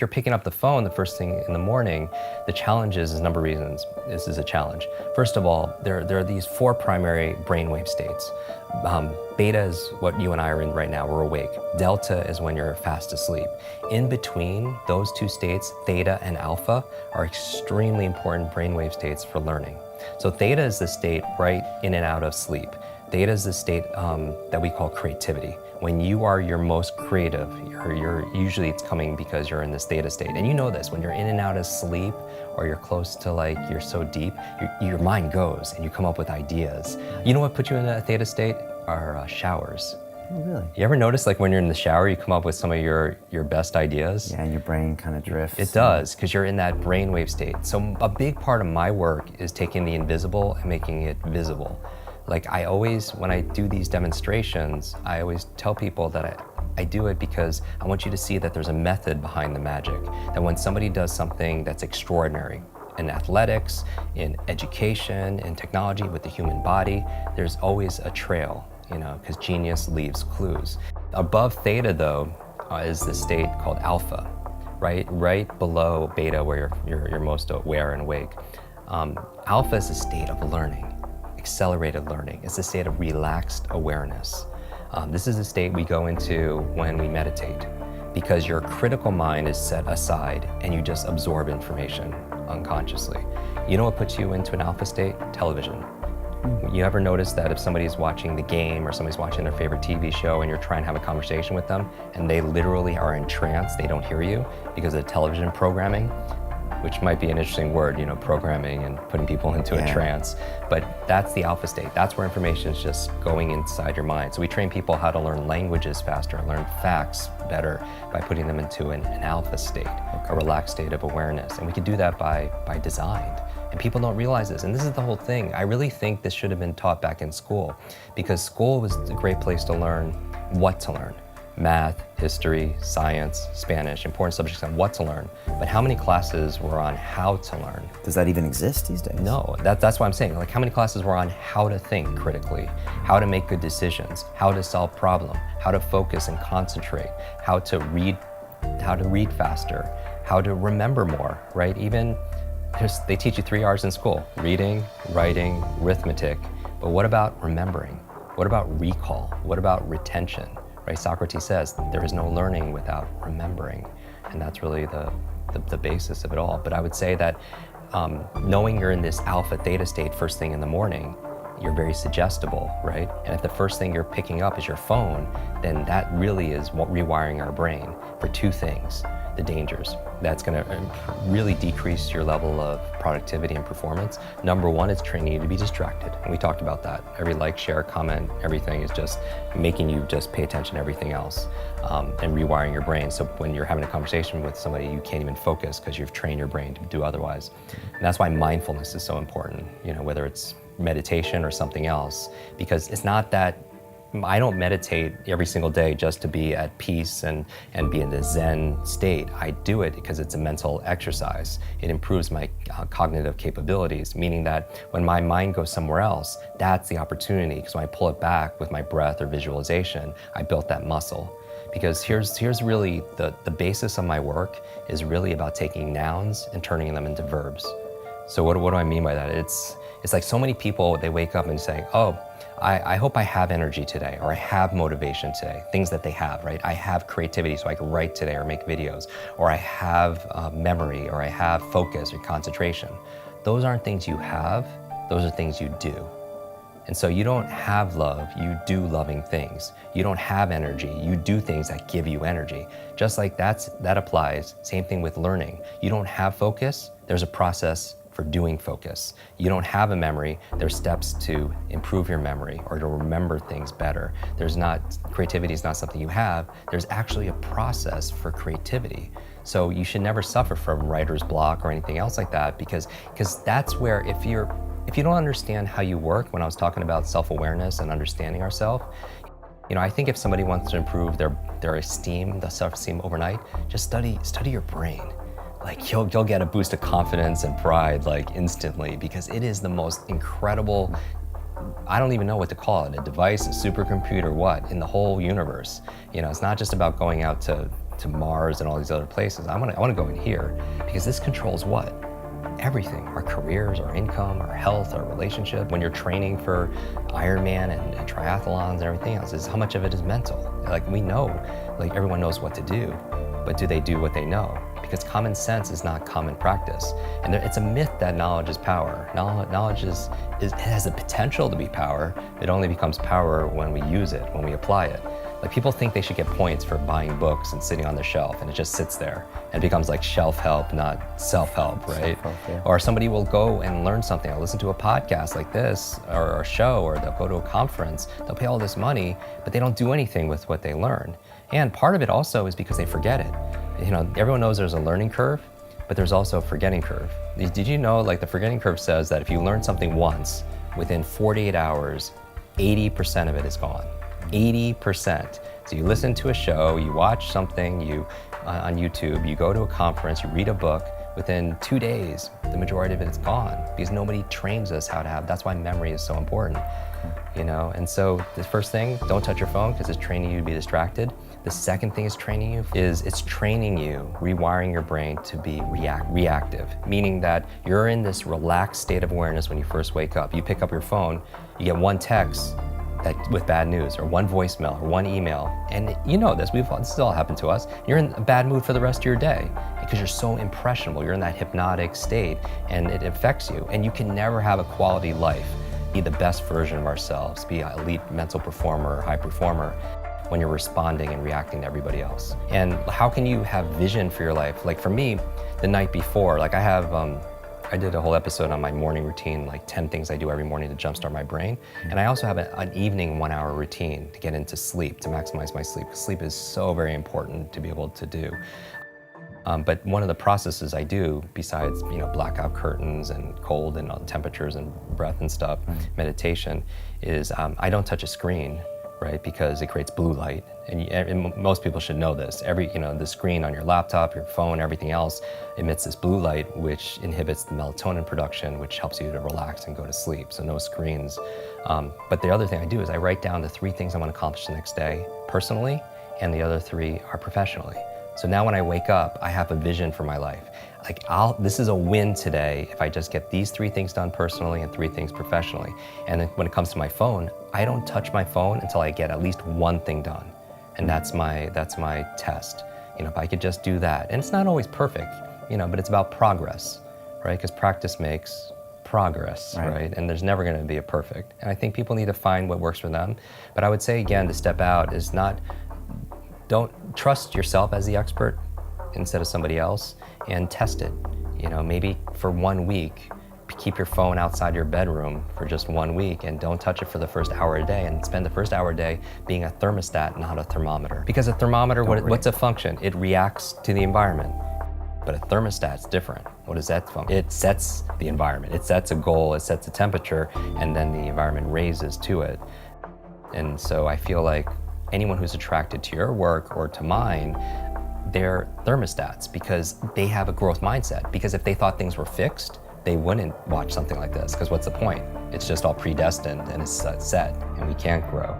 you're picking up the phone the first thing in the morning, the challenge is a number of reasons. This is a challenge. First of all, there are these 4 primary brainwave states. Beta is what you and I are in right now, we're awake. Delta is when you're fast asleep. In between those 2 states, theta and alpha, are extremely important brainwave states for learning. So theta is the state right in and out of sleep. Theta is the state that we call creativity. When you are your most creative, usually it's coming because you're in this theta state. And you know this, when you're in and out of sleep, or you're close to you're so deep, your mind goes and you come up with ideas. You know what puts you in a theta state? Are showers. Oh, really? You ever notice when you're in the shower, you come up with some of your best ideas? Yeah, and your brain kind of drifts. It does, because you're in that brainwave state. So a big part of my work is taking the invisible and making it visible. I always, when I do these demonstrations, I always tell people that I do it because I want you to see that there's a method behind the magic. That when somebody does something that's extraordinary, in athletics, in education, in technology, with the human body, there's always a trail, because genius leaves clues. Above theta, though, is the state called alpha, right below beta, where you're most aware and awake. Alpha is a state of learning. Accelerated learning. It's a state of relaxed awareness. This is a state we go into when we meditate, because your critical mind is set aside and you just absorb information unconsciously. You know what puts you into an alpha state? Television. You ever notice that if somebody's watching the game or somebody's watching their favorite TV show and you're trying to have a conversation with them and they literally are in trance, they don't hear you because of the television programming, which might be an interesting word, programming and putting people into a trance. But that's the alpha state. That's where information is just going inside your mind. So we train people how to learn languages faster, learn facts better by putting them into an alpha state, a relaxed state of awareness. And we can do that by design. And people don't realize this. And this is the whole thing. I really think this should have been taught back in school, because school was a great place to learn what to learn. Math, history, science, Spanish, important subjects on what to learn. But how many classes were on how to learn? Does that even exist these days? No, that's what I'm saying. How many classes were on how to think critically, how to make good decisions, how to solve problems, how to focus and concentrate, how to read faster, how to remember more, right? Even they teach you 3 R's in school: reading, writing, arithmetic. But what about remembering? What about recall? What about retention? Right? Socrates says there is no learning without remembering, and that's really the basis of it all. But I would say that knowing you're in this alpha theta state first thing in the morning, you're very suggestible, right? And if the first thing you're picking up is your phone, then that really is rewiring our brain for 2 things. The dangers. That's going to really decrease your level of productivity and performance. Number 1, it's training you to be distracted. And we talked about that. Every like, share, comment, everything is just making you just pay attention to everything else and rewiring your brain. So when you're having a conversation with somebody, you can't even focus because you've trained your brain to do otherwise. And that's why mindfulness is so important, whether it's meditation or something else, because it's not that I don't meditate every single day just to be at peace and be in the Zen state. I do it because it's a mental exercise. It improves my cognitive capabilities, meaning that when my mind goes somewhere else, that's the opportunity, because when I pull it back with my breath or visualization, I built that muscle. Because here's really the basis of my work is really about taking nouns and turning them into verbs. So what do I mean by that? It's like so many people, they wake up and say, oh, I hope I have energy today, or I have motivation today, things that they have, right? I have creativity so I can write today or make videos, or I have memory, or I have focus or concentration. Those aren't things you have, those are things you do. And so you don't have love, you do loving things. You don't have energy, you do things that give you energy. Just like that applies, same thing with learning. You don't have focus, there's a process for doing focus. You don't have a memory, there's steps to improve your memory or to remember things better. Creativity is not something you have, there's actually a process for creativity. So you should never suffer from writer's block or anything else like that, because that's where if you don't understand how you work, when I was talking about self-awareness and understanding ourselves, I think if somebody wants to improve their esteem, the self-esteem overnight, just study your brain. You'll get a boost of confidence and pride instantly, because it is the most incredible, I don't even know what to call it, a device, a supercomputer, what, in the whole universe. It's not just about going out to to Mars and all these other places. I want to go in here because this controls what? Everything, our careers, our income, our health, our relationship. When you're training for Ironman and triathlons and everything else, is how much of it is mental. Like we know, like everyone knows what to do, but do they do what they know? Because common sense is not common practice. And it's a myth that knowledge is power. Knowledge it has the potential to be power. It only becomes power when we use it, when we apply it. Like people think they should get points for buying books and sitting on the shelf, and it just sits there. And it becomes like shelf help, not self-help, right? Self-help, yeah. Or somebody will go and learn something. I'll listen to a podcast like this, or a show, or they'll go to a conference. They'll pay all this money, but they don't do anything with what they learn. And part of it also is because they forget it. You know, everyone knows there's a learning curve, but there's also a forgetting curve. Did you know, like the forgetting curve says that if you learn something once, within 48 hours, 80% of it is gone. 80%. So you listen to a show, you watch something, on YouTube, you go to a conference, you read a book, within 2 days, the majority of it is gone because nobody trains us how to have, that's why memory is so important, you know? And so the first thing, don't touch your phone because it's training you to be distracted. The second thing it's training you, rewiring your brain to be reactive, meaning that you're in this relaxed state of awareness when you first wake up. You pick up your phone, you get one text with bad news, or one voicemail, or one email, and you know this has all happened to us. You're in a bad mood for the rest of your day because you're so impressionable. You're in that hypnotic state, and it affects you. And you can never have a quality life, be the best version of ourselves, be an elite mental performer or high performer, when you're responding and reacting to everybody else. And how can you have vision for your life? Like for me, the night before, like I did a whole episode on my morning routine, like 10 things I do every morning to jumpstart my brain. And I also have an evening 1 hour routine to get into sleep, to maximize my sleep. Sleep is so very important to be able to do. But one of the processes I do, besides blackout curtains and cold and temperatures and breath and stuff, meditation, is I don't touch a screen, right? Because it creates blue light. And most people should know this. The screen on your laptop, your phone, everything else emits this blue light, which inhibits the melatonin production, which helps you to relax and go to sleep. So no screens. But the other thing I do is I write down the 3 things I want to accomplish the next day personally, and the other 3 are professionally. So now when I wake up, I have a vision for my life. Like this is a win today if I just get these 3 things done personally and 3 things professionally. And then when it comes to my phone, I don't touch my phone until I get at least 1 thing done. And that's my test. If I could just do that. And it's not always perfect, but it's about progress, right? Because practice makes progress, right? And there's never gonna be a perfect. And I think people need to find what works for them. But I would say again, to step out is don't trust yourself as the expert instead of somebody else, and test it. Maybe for 1 week, keep your phone outside your bedroom for just 1 week and don't touch it for the first hour a day, and spend the first hour a day being a thermostat, not a thermometer. Because a thermometer, what's a function? It reacts to the environment. But a thermostat's different. What does that function? It sets the environment. It sets a goal, it sets a temperature, and then the environment raises to it. And so I feel like anyone who's attracted to your work or to mine, they're thermostats because they have a growth mindset. Because if they thought things were fixed, they wouldn't watch something like this, because what's the point? It's just all predestined and it's set, and we can't grow.